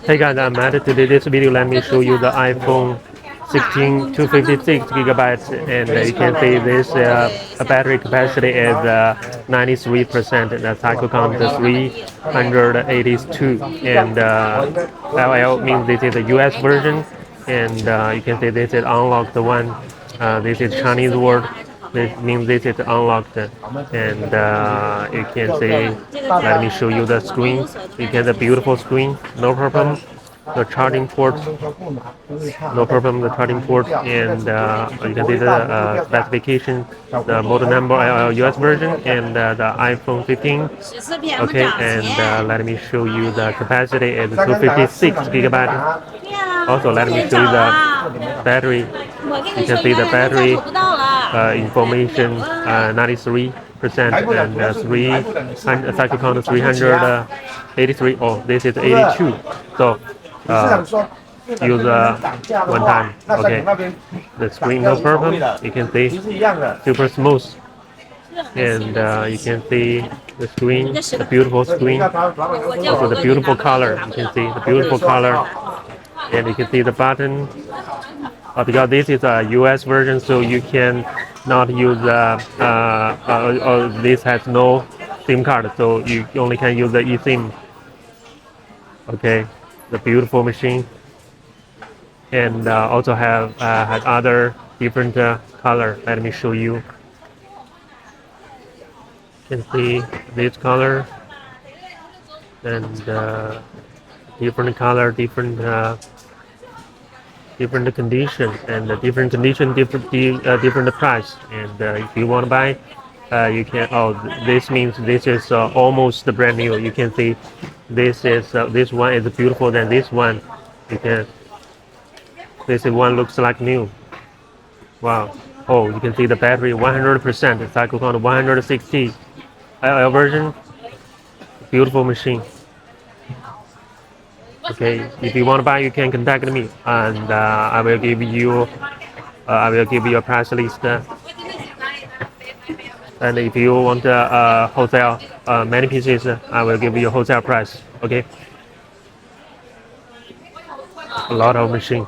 Hey guys, I'm Matt. Today this video let me show you the iPhone 16 256 gigabytes, and you can see this battery capacity is 93%, and the cycle count is 382, and LL means this is a US version, and you can see this is unlocked one. This is Chinese word. This means this is unlocked, and you can see. Let me show you the screen. You get a beautiful screen, no problem. The charging port, no problem. The charging port, and you can see the specification, the model number, US version, and the iPhone 15. Okay, and let me show you the capacity is 256 gigabyte. Also, let me show you the battery. You can see the battery information 93% and 300 cycle count 383. Oh, this is 82. So use one time. Okay, the screen no problem. You can see super smooth, and you can see the screen, the beautiful screen, also the beautiful color. You can see the beautiful color, and you can see the button. Because this is a US version, so you can not use this has no SIM card, so you only can use the eSIM. Okay, the beautiful machine, and also has other different color. Let me show you. You can see this color and different color, different condition, and the different condition, different price. And if you want to buy, you can. Oh, this means this is almost brand new. You can see this one is beautiful than this one. You can. This one looks like new. Wow. Oh, you can see the battery 100%. Cycle count 160. LL version. Beautiful machine. Okay, if you want to buy, you can contact me, and I will give you a price list. And if you want wholesale many pieces, I will give you a wholesale price. Okay, a lot of machine.